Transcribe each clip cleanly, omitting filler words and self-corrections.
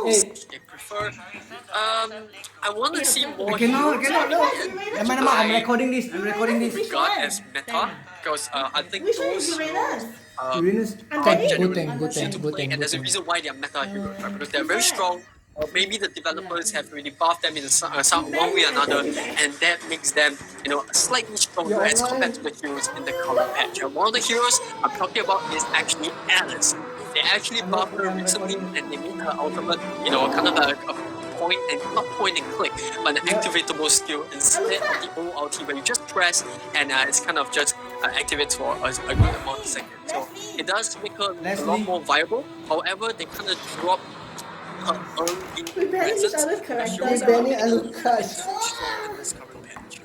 They prefer. I want to see more. I cannot, no. I'm recording this. God as meta because I think Which one those is heroes Uranus? Uranus, I'm are getting go genuinely tank, go easy tank, to go play, tank, and go there's a tank. reason why they are meta heroes, right? Because they're very He's back. strong. Or maybe the developers have really buffed them in some one way or another, and that makes them, slightly stronger as compared to the heroes in the current patch. And one of the heroes I'm talking about is actually Alice. They actually buffed her recently, and they made her ultimate, kind of a point and not point and click, but an activatable skill instead of the old ulti where you just press and it's kind of just activates for a good amount of seconds. So it does make her a lot more viable. However, they kind of drop her early We in banning each presence. other's The characters. heroes are banning getting a little bit Alucard. too strong in this current patch.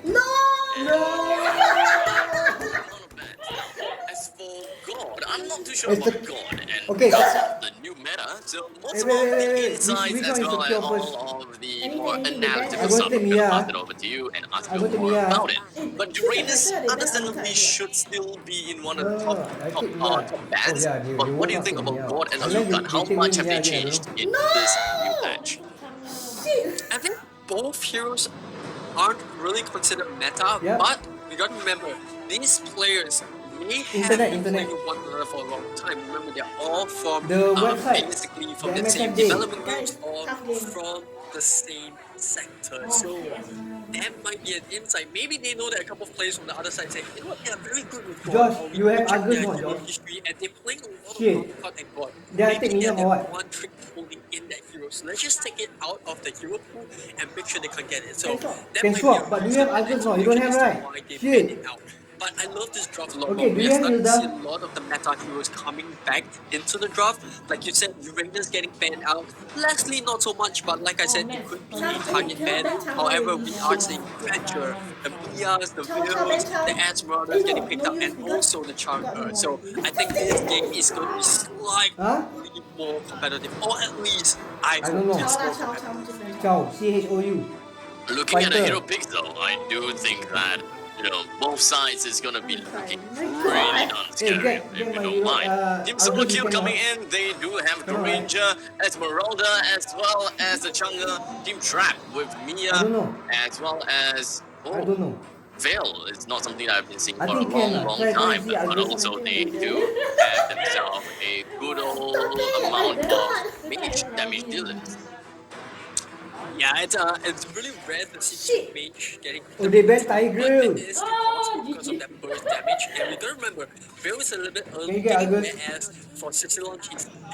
No! As for God, I'm not too sure It's about the- God, and okay. because of the new meta, so most of the insights Which as one is well the as pure all of the Anything, more anything, they ban analytical I us. stuff, go I'm to gonna Mia. pass it over to you and ask I you go to more Mia. about it. Hey, But choose a Uranus character, they ban understandably Alucard. should still be in one of the No, I top take Mia. bans. Yeah, But they what do you won't think take about Mia. God and Unless Alucard? they How take much away have they Mia again, I don't changed know. in No! this new patch? Shit! I think both heroes aren't really considered meta, Yeah. but we gotta remember these players may have Internet, been internet. playing one another for a long time. Remember, they're all from The website, basically from the the same MSF day. development groups Guys, or tough game. from the same sector. So that might be an insight. Maybe they know that a couple of players from the other side say, they are very good with God. Josh, Or we you have check Argus their not, hero Josh? history and they're playing a lot Shit. of Alucard and God. Then I Maybe take Mia they're for what? one trick pony in that hero. So let's just take it out of the hero pool and make sure they can get it. So that Can might swap, be but a do you have reason and Argus not? You don't explanation have, as to right? why they Shit. ban it out. But I love this draft a lot Okay, more. do We you are have starting to Hilda? see a lot of the meta heroes coming back into the draft. Like you said, Uranus getting banned out. Leslie not so much, but like I said, it could be a target ban. However, we are seeing Granger, the Mias, the Veils, the Esmeraldas getting picked up, and also the Chang'e. So I think this game is going to be slightly Huh? more competitive, or at least I I hope don't know. it's more Chow, competitive. just very Chow, CHOU. Looking at the Fighter. hero picks though, I do think that both sides is gonna be looking My really God. darn Hey, scary get if you my don't hero. mind. Team Solo Argus you Q coming cannot. in, they do have Cannot, right? Granger, Esmeralda, as well as the Chang'e. Team Trap with Mia, I don't know. as well as I don't know. Veil. It's not something that I've been seeing I for a think can long, lah. long Try time. see But Argus. also they do have themselves a good old amount of mage damage dealers. Yeah, it's really rare to see two Shit. mage getting Oh, they banned but Tiger. it is still possible because of that burst damage. And we gotta remember, Veil is a little bit early Can you get game, Argus? whereas for Sicilon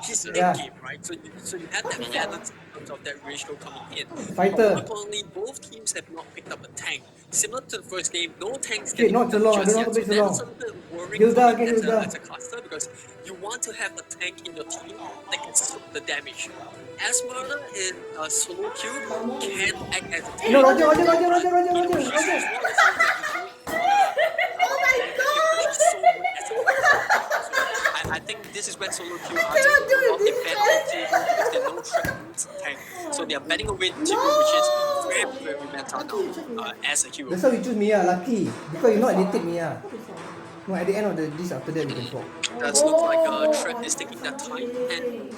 he's late Yeah. game, right? So you have that balance in terms of that ratio coming in. Fighter. More importantly, both teams have not picked up a tank. Similar to the first game, no tanks Shit, getting not picked so up long. I just don't know yet. how to So play so that is long. a little bit worrying Hilda, for me get as Hilda. a cluster because you want to have a tank in your team that can soak the damage. Esmeralda in solo queue can act as a tank. No, Roger. She's one of the few things that you Oh my because she's so good as a tank. So I think this is when solo queue are taking cannot do a lot. They this, ban man. out Tibu because they know Shrek needs a tank. So they are banning away Tibu, which is very, very meta now as a hero. That's why we choose Mia, lucky. Because you know I take Mia. No, at the end of this after that we can swap. Does look like Trap is taking that time, and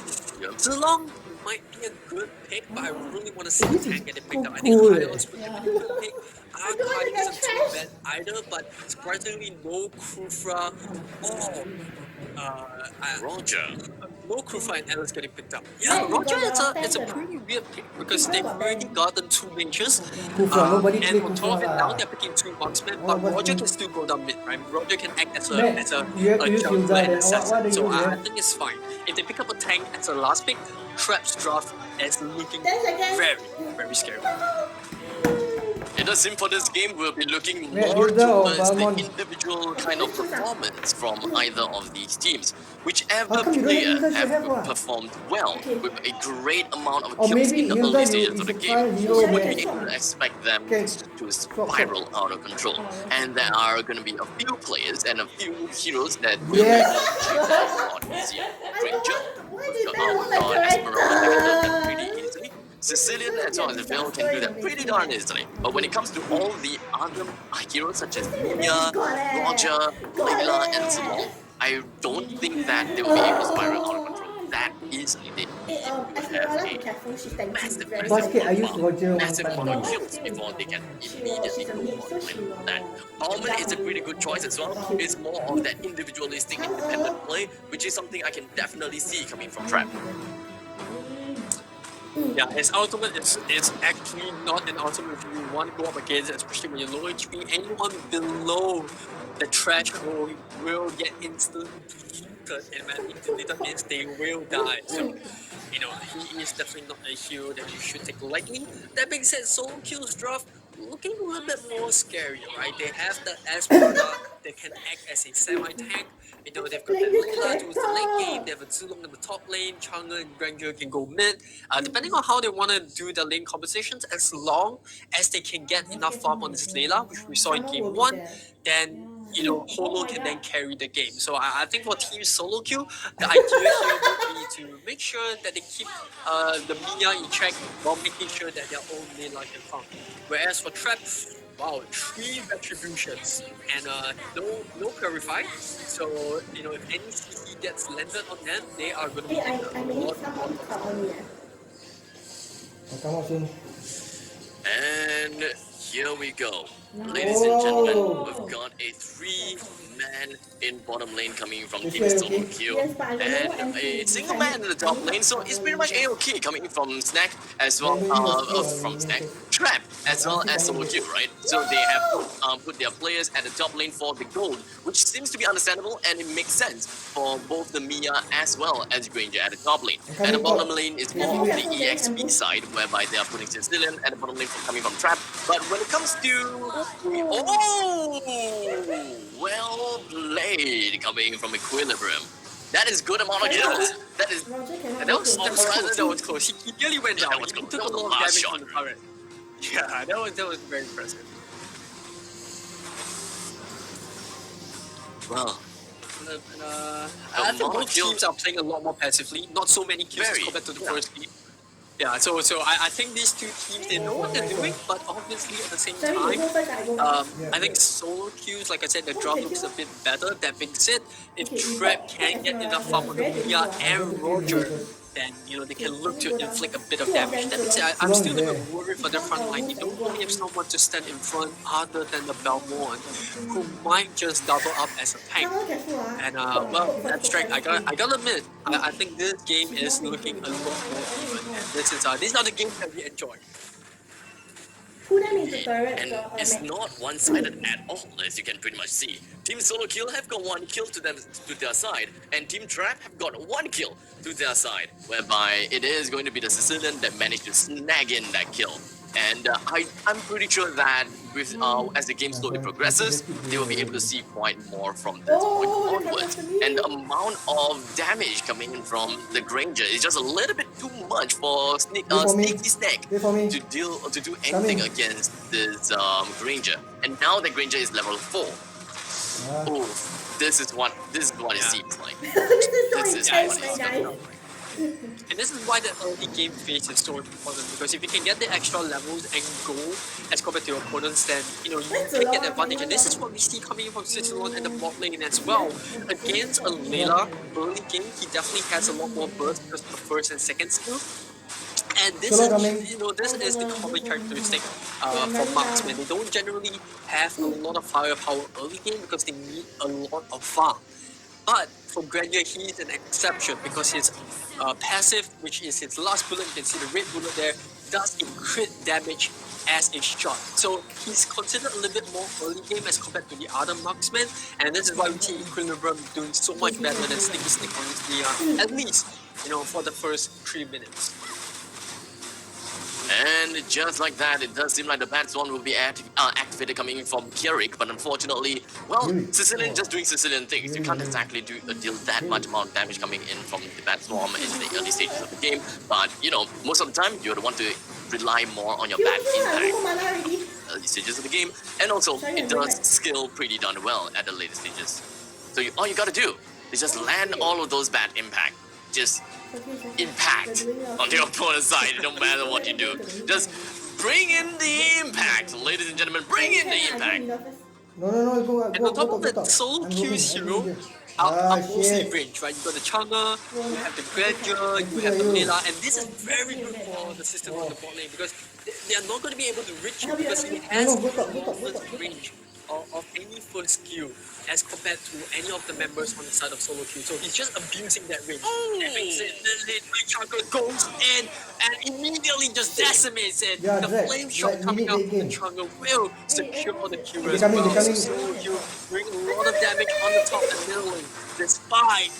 Zilong might be a good pick, but I really want to see the This is tank get it picked up. I cool, think eh. Hylos would be a really good pick. Archive isn't too bad either, but surprisingly no Kufra or Roger. no Kufra and Alice getting picked up. Yeah, Roger, it's a pretty weird pick because they've already gotten two mages. Kufra, nobody And play on top Kufra of it, now lah. they're picking two marksmen, All but of us Roger know. can still go down mid, right? Roger can act as a Man, you have to use jungler Hilda and then. assassin. What do you So use, I yeah? think it's fine. If they pick up a tank as a last pick, Trap's draft is looking 10 seconds. very, very scary. It does seem for this game we'll be looking Yeah, more Hilda or towards the Balmond? individual kind of performance from either of these teams. Whichever How come you don't have player Hilda? You have have what? performed well with a great amount of Or kills maybe in the Hilda early you stages of the should game, try hero you would there. be able to expect them Okay. to spiral out of control. And there are going to be a few players and a few heroes that will Yes. be able to achieve that a lot easier. Granger, Why with they the ban all my Esmeralda, they can learn that characters? pretty easily. Sicilian as well as Veil can do that pretty darn easily. But when it comes to all the other heroes such as Mia, Roger, Layla, and Simon, I don't think that they will be able to spiral out of control that easily. They Esmeralda, be careful. She's tanky. massive, Very Basket, I tanky. used Roger one massive time. amount of But kills what? before they can She's immediately a go mid, on so like she will. that. Bauman is a pretty good choice as well. It's more of that individualistic, independent play, which is something I can definitely see coming from Trap. Yeah, his ultimate is actually not an ultimate if you want to go up against it, especially when you're low HP. Anyone below the threshold will get instantly deleted, and when deleted means they will die. So, he is definitely not a hero that you should take lightly. That being said, solo kills draft looking a little bit more scary, right? They have the Esmeralda that can act as a semi-tank. They've got that Playing this Layla towards the late game. character. They have a Zulong in the top lane. Chang'e and Granger can go mid. Depending on how they want to do the lane compositions, as long as they can get enough farm on this Layla, which we saw in Someone game will be 1, there. then Holo can then carry the game. So I think for team solo queue, the idea here would be to make sure that they keep the Minya in check while making sure that their own Layla can farm. Whereas for Trap, wow, 3 retributions and no purify. So if any CC gets landed on them, they are going to be Hey, in I a may need lot someone to of cover me. I'll come out soon. And here we go. Ladies and gentlemen, Whoa. we've got a 3-man in bottom lane coming from This Team way, Solo okay? Q, Yes, but I don't know and what MP a is. single man in the top lane, so it's pretty much AOK coming from Snack as well, Then maybe the skill from maybe Snack, first. Trap as well as Solo No! Q, right? So they have put their players at the top lane for the gold, which seems to be understandable and it makes sense for both the Mia as well as Granger at the top lane. I'm And the coming bottom top. lane is Facing more of you. the EXP side, whereby they are putting Sicilian at the bottom lane coming from Trap. But when it comes to well played coming from Equilibrium. That is good amount of kills. That is Roger cannot that go was to that was close. That was close. He nearly went Yeah, down. that was He close. took That a was the lot of last damage shot, from the turret. Yeah, that was very impressive. well, I think amount of both kills- teams are playing a lot more passively. Not so many kills as Very, compared to the yeah. first game. Yeah, so I think these two teams, they know what they're doing, but obviously at the same Sorry, you time, go first, I go first. I think solo queues, like I said, the draft looks a bit better. That being said, if Okay, we Trap got can get enough farm on the Red Mia Alert. and I'm going to Roger, kill you. then they can Okay, look let me to go down inflict a first. bit of Two of damage. them, That being so said, I'm Zulong still is a there. bit worried for their front line. They don't really have someone to stand in front other than the Belmont, who might just double up as a tank. Someone careful, And Hook in first, abstract, hook first. I gotta admit, I think this game is looking a lot more even, and these are the games that we enjoy. Pull them into turret, and it's not one-sided at all, as you can pretty much see. Team Solo Kill have got 1 kill to their side, and Team Trap have got 1 kill to their side, whereby it is going to be the Sicilian that managed to snag in that kill. And I'm pretty sure that with as the game slowly progresses, they will be able to see quite more from this point Oh, onwards. And the amount of damage coming in from the Granger is just a little bit too much for Wait for me. Sneaky Snack Wait for me. to do anything Coming. against this Granger. And now the Granger is level 4. Ah. Oh, this is what it Yeah. seems like. This is so This is intense, what my it's guys. And this is why the early game phase is so important, because if you can get the extra levels and go as compared to your opponents, then you That's a can lot, get advantage. And this man. is what we see coming from Switzerland and the bot lane as well. Against a Layla early game, he definitely has a lot more burst because of the first and second skill. And this Solo is, coming. this is the common characteristic for marksmen. They don't generally have a lot of firepower early game because they need a lot of farm. But for Granger, he's an exception because his passive, which is his last bullet, you can see the red bullet there, does a crit damage as a shot. So he's considered a little bit more early game as compared to the other marksmen, and this is why we see Equilibrium doing so much better than Sneaky Snake on this at least, for the first 3 minutes. And just like that, it does seem like the Bat Swan will be activated coming from Kierik, but unfortunately, well, Really? Sicilian just doing Sicilian things. You can't exactly deal that much amount of damage coming in from the Bat Swarm in the early stages of the game, but most of the time, you're the one to rely more on your You bat also have impact no mana already. early stages of the game, and also Sorry, it I'm going does back. scale pretty darn well at the later stages. So all you gotta do is just land all of those bat impact. Just impact on the opponent's side, no matter what you do. Just bring in the impact, ladies and gentlemen, bring in the impact. No, go And on top of top. that, solo I'm queues, roaming, you know, here. are mostly Shit. range, right? You got the Chang'e, you have the Grandeur, you Thank have the you. Layla, and this is very good for the system on the bot lane because they are not going to be able to reach you because he has Go the top. longest range of any first queue as compared to any of the members on the side of solo queue. So he's just abusing that range. That makes it the late my Chang'e goes in and immediately just decimates it. Yeah, The drag. flame shot Like, we coming need out late from the game. Chang'e will secure the queue They as coming, well. they So coming. solo queue doing a lot of damage on the top and middle lane, despite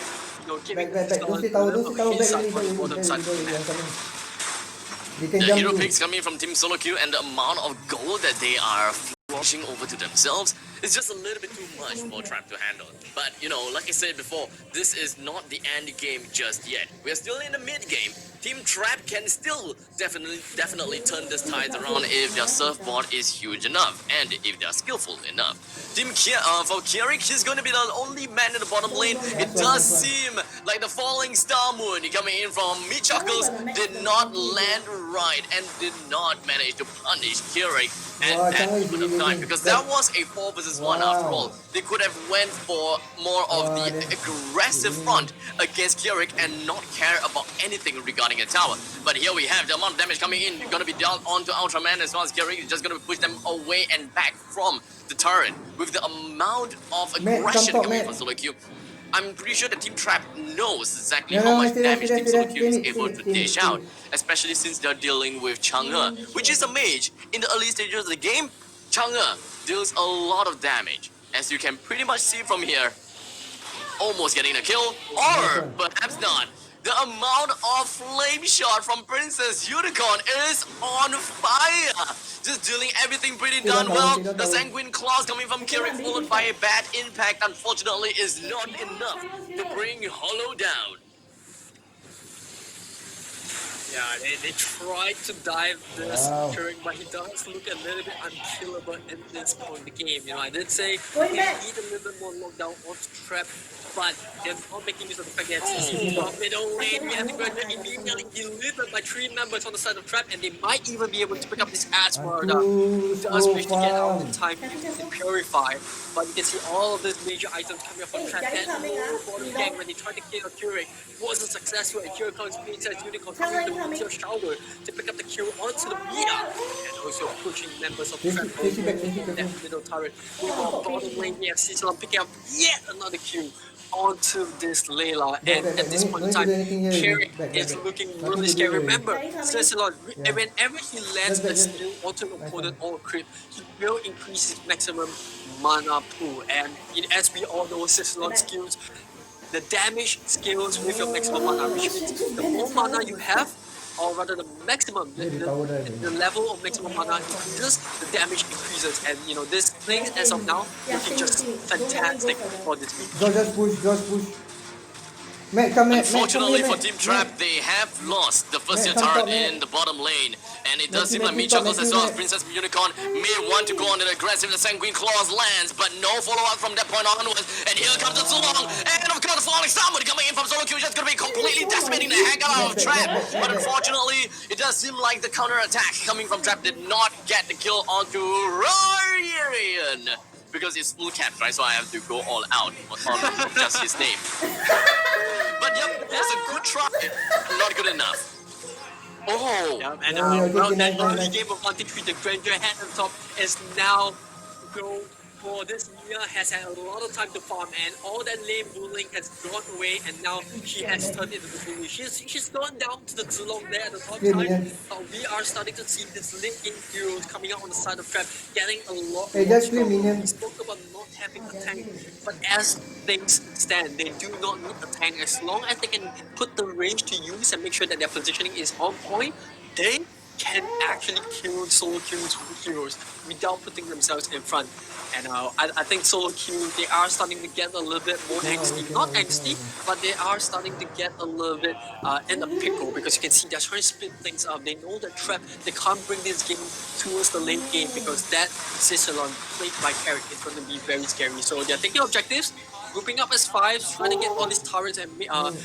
giving Back. Don't Talon stay a tower, little don't of stay a tower. head Back start already, on the bottom side of the I'm map. coming. They can The jump hero you. picks coming from Team Solo Queue and the amount of gold that they are flushing over to themselves is just a little bit too much for Trap to handle. But you know, like I said before, this is not the end game just yet. We are still in the mid game. Team Trap can still definitely turn this tides around if their surfboard is huge enough and if they are skillful enough. For Kierik, he's going to be the only man in the bottom lane. It does seem like the falling star moon coming in from Meat Chuckles did not land right and did not manage to punish Kierik at Wow, that Chang'e is moment of really time good. because Back. that was a 4 versus 1 after Wow. all. They could have went for more of the Then- aggressive front against Kierik and not care about anything regarding a tower. But here we have the amount of damage coming in, gonna be dealt onto Ultraman as well as Kierik is just gonna push them away and back from the turret. With the amount of Matt, come aggression top, coming Matt. from Solo Q, I'm pretty sure the Team Trap knows exactly how No, much stay damage Team Solo there. Q is Stay able mid, to stay dish mid. out, especially since they're dealing with Chang'e, which is a mage. In the early stages of the game, Chang'e deals a lot of damage, as you can pretty much see from here. Almost getting a kill, or perhaps not. The amount of flame shot from Princess Unicorn is on fire. Just dealing everything pretty Stay darn down well. tower, stay down The tower. Sanguine Claws coming from Kierik followed by a bad impact, unfortunately, is not enough to bring Hollow down. Yeah, they tried to dive this Wow. Keurig, but he does look a little bit unkillable in this point of the game. I did say Going they back. need a little bit more lockdown on Trap, but they're not making use of the fact that it's CC from middle lane. We have the graduate immediately delivered by 3 members on the side of Trap, and they might even be able to pick up this Ash Murder. Too Does slow wish to get out farm. in time using the Purify, but you can see all of these major items coming up from Trap. Daddy That coming, low ah. bottom gang when they tried to kill Keurig wasn't successful, and here comes Princess Unicorn Tell coming her with the coming. meteor shower to pick up the kill onto the Mia, and also pushing members of Trap Tracy back, away Tracy from back. that middle turret. Meanwhile, bottom lane, we have Cecilon picking up yet another kill onto this Layla, and Back. at this point in No time, need to do anything here. Carrick Back. is looking Nothing really to do scary. already. Remember, Daddy coming. Cecilon, Yeah. whenever he lands Just back, a just- skill onto an Nice opponent one. or crit, he will increase his maximum mana pool, and as we all know, Cecilon skills the damage scales with your maximum mana, which means the more mana you have, or rather the maximum, Yeah, the power dive. the level of maximum mana increases, the damage increases. And this thing as of now looking just fantastic for this week. Just push. Matt, come here, Unfortunately for Matt. Team Trap, they have lost the first tier Matt, come turret top, Matt. in the bottom lane. And it does Matthew, seem like Matthew, Me Chuckles Matthew, as well as Matt. Princess Unicorn may want to go on an aggressive. The Sanguine Claws lands, but no follow-up from that point onwards. And here comes the Zulong. And of course, the Falling Star Moon coming in from Solo Q, just going to be completely decimating the heck out of Trap. But unfortunately, it does seem like the counter-attack coming from Trap did not get the kill onto Rarian. Because it's full cap, right? So I have to go all out on just his name. But yep, it was a good try. Not good enough. Oh, Yeah, and Yeah, well, okay, that nice. early game of 1-3, the Grandeur head on top is now go for this Mia has had a lot of time to farm, and all that lane bullying has gone away, and now she has turned into the bully. She's gone down to the Zulong there at the top Yeah, side. man. We are starting to see this late game heroes coming out on the side of Trap, getting a lot Hey, more just clear stronger. minion. We spoke about not having a tank, but as things stand, they do not need a tank. As long as they can put the range to use and make sure that their positioning is on point, they can actually kill solo queues with heroes without putting themselves in front. And I think solo queue, they are starting to get a little bit more angsty. Not angsty, but they are starting to get a little bit in a pickle, because you can see they're trying to split things up. They know that Trap, they can't bring this game towards the late game, because that Cicilon played by Carrick is going to be very scary. So they're taking objectives. grouping up as fives, trying to get all these turrets and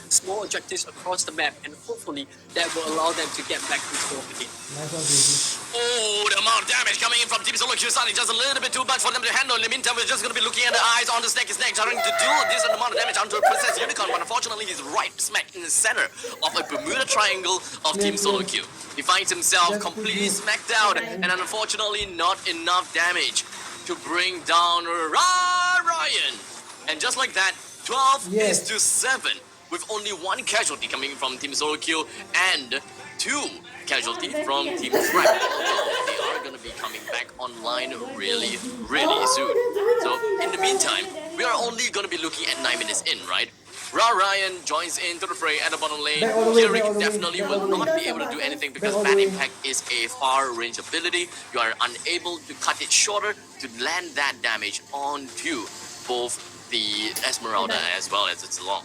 small objectives across the map, and hopefully that will allow them to get back to score the game. Nice one, Casey. Oh, the amount of damage coming in from Team Solo Q side is just a little bit too much for them to handle. In the meantime, we're just going to be looking at the eyes on the snake. His neck trying to do a decent amount of damage onto a Princess Unicorn, but unfortunately he's right smack in the center of a Bermuda Triangle of Team Solo Q. He finds himself completely smacked out, and unfortunately not enough damage to bring down Ryan. And just like that, 12 is to 7, with only one casualty coming from Team Solo Q and 2 casualty from Team Trap. They are going to be coming back online really, really soon. So in the meantime, we are only going to be looking at 9 minutes in, right? Ryan joins into the fray at the bottom lane. Kiri definitely will not be able to do anything because Bad Impact is a far range ability. You are unable to cut it shorter to land that damage onto both the Esmeralda as well as its long.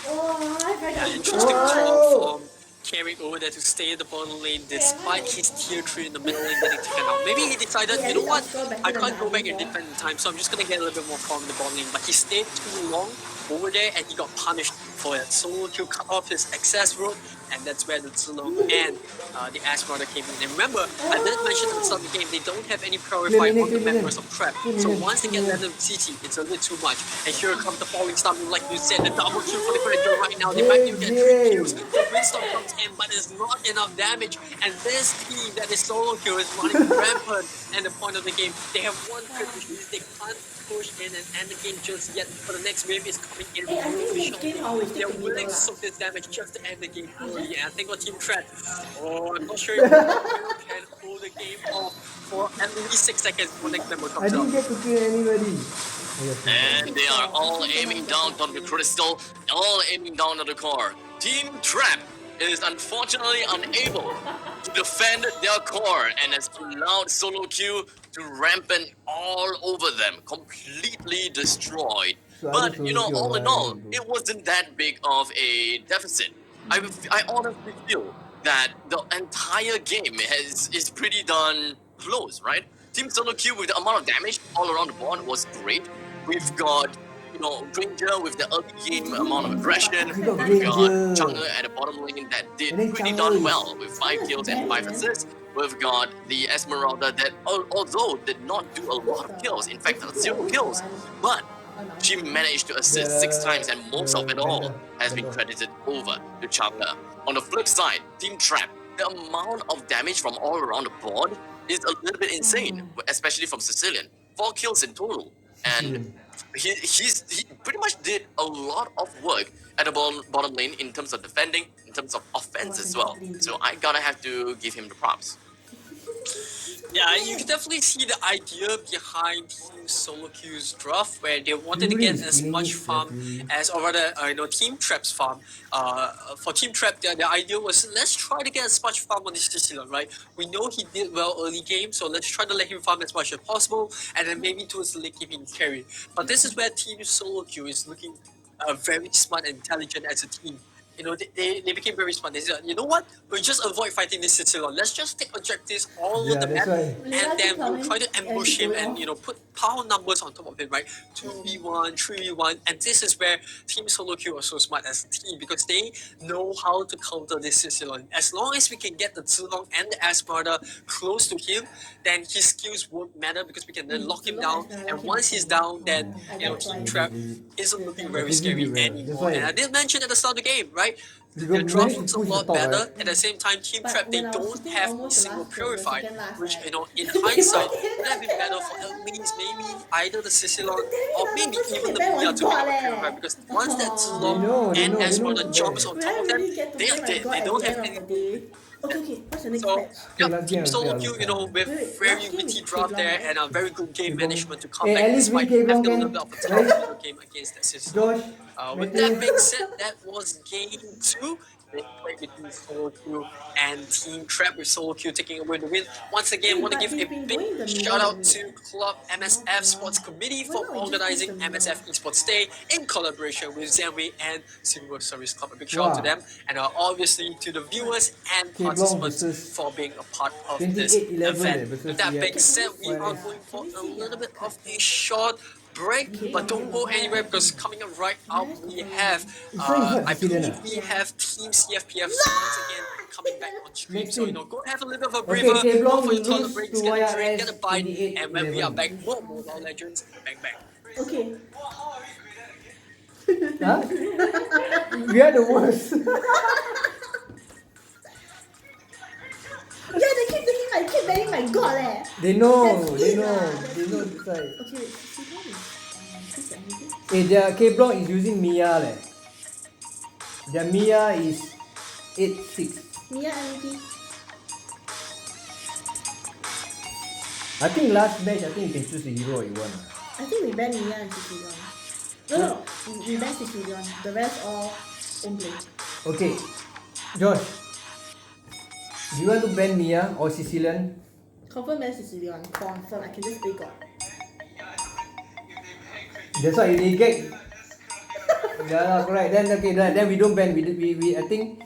Yeah, interesting call from carrying over there to stay in the bottom lane despite his tier 3 in the middle lane getting taken out. Maybe he decided, you know what, I can't go back and defend in time, so I'm just going to get a little bit more farm in the bottom lane. But he stayed too long over there and he got punished for it. Solo Q cut off his access road, and that's where the Zilong and the Esmeralda came in. And remember, I did mention at the start of the game, they don't have any purifier on the members of Trap. So once they get landed with CT, it's a little too much. And here comes the falling star, like you said, the double kill for the Predator right now. They might even get 3 kills. The Windstorm comes in, but it's not enough damage. And this team that is Solo Q is running rampant at the point of the game. They have one crit, which means they can't push in and end the game just yet. But the next wave is coming in really shortly. They're willing to soak this damage just to end the game early. And I think on Team Trap, I'm not sure if they can hold the game off for at least 6 seconds before next member I comes didn't out. get to kill anybody. And they are all aiming down on the crystal, all aiming down on the core. Team Trap is unfortunately unable to defend their core and has allowed Solo Q to rampant all over them, completely destroyed. So But you know, all in all, it wasn't that big of a deficit. I honestly feel that the entire game is pretty darn close, right? Team Solo Q with the amount of damage all around the board was great. We've got, you know, Granger with the early game amount of aggression. We've got Chang'e at the bottom lane that did pretty darn well with 5 kills and 5 assists. We've got the Esmeralda that, although did not do a lot of kills, in fact 0 kills, but she managed to assist 6 times, and most of it all has been credited over to Chang'e. On the flip side, Team Trap, the amount of damage from all around the board is a little bit insane, especially from Sicilian. 4 kills in total, and he pretty much did a lot of work at the bottom lane in terms of defending, in terms of offense as well. So I gotta have to give him the props. Yeah, you can definitely see the idea behind Team Solo Q's draft, where they wanted to get as much farm as, or rather, Team Trap's farm. For Team Trap, the idea was, let's try to get as much farm on this Sicilian, right? We know he did well early game, so let's try to let him farm as much as possible, and then maybe towards the late game he can carry. But this is where Team Solo Q is looking very smart and intelligent as a team. You know, they became very smart. They said, you know what? We'll just avoid fighting this Sicilian. Let's just take objectives all over the map, and then we'll try to ambush him and, put power numbers on top of him, right? 2v1, 3v1, and this is where Team Solo Q was so smart as a team, because they know how to counter this Sicilian. As long as we can get the Zilong and the Esmeralda close to him, then his skills won't matter, because we can then lock him down, and once he's down, then, Team Trap isn't looking very scary anymore. And I did mention at the start of the game, right? The draft looks a lot better. At the same time, Team Trap, they don't have a single purifier, which, in hindsight, would have been better for at least maybe either the Sicilian or maybe even the Mia to pick up a purifier, because once that Zilong and Esmeralda jumps on top of them, they are dead. They don't have any. Okay, what's the next So, match? yeah, Team Solo Q, with very witty draft there and a very good game management to come Hey, back at least despite we gave having a one little game, bit of a tough game against that Sicilian. Josh, With that being said, that was game 2. They played between Solo Q and Team Trap, with Solo Q taking away the win. Once again, want to give a big shout out to Club MSF Sports Committee for organizing MSF Esports Day in collaboration with Zenway and Silver Service Club. A big shout out to them, and obviously to the viewers and participants for being a part of this event. With that being said, we are going for a little bit of a short break, but don't go anywhere because coming up right up we have, So he's not I Sicilian, believe ah? we have Team CFPF once again coming back on stream. Next So, team. go have a little bit of a Okay, breather, Keblong go for your toilet lose breaks, to get a drink, YRS get a bite, and when we are 28-11. back, more Mobile Legends, bang bang. Okay. Huh? We are the worst. Yeah, they keep banning my god leh. They know, That's they it know, lah, that's they know it. this side. Okay, wait, Sicilian is who's that movie? Hey, their Keblong is using Mia leh. Their Mia is 8-6. Mia MVP. I think last match, I think you can choose the hero you want. I think we ban Mia and Sicilian. No, we ban Sicilian. The rest all own play. Okay, Josh. Do you want to ban Mia or Sicilian? Confirm ban Sicilian. Confirm. I can just play god. That's why you get. Yeah, correct. Then okay, then we don't ban. We I think.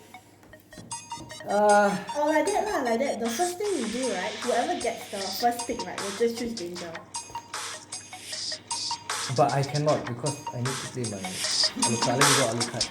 Or like that lah, like that. The first thing we do, right? Whoever gets the first pick, right, will just choose danger. But I cannot because I need to play my Alucard. Let me go Alucard.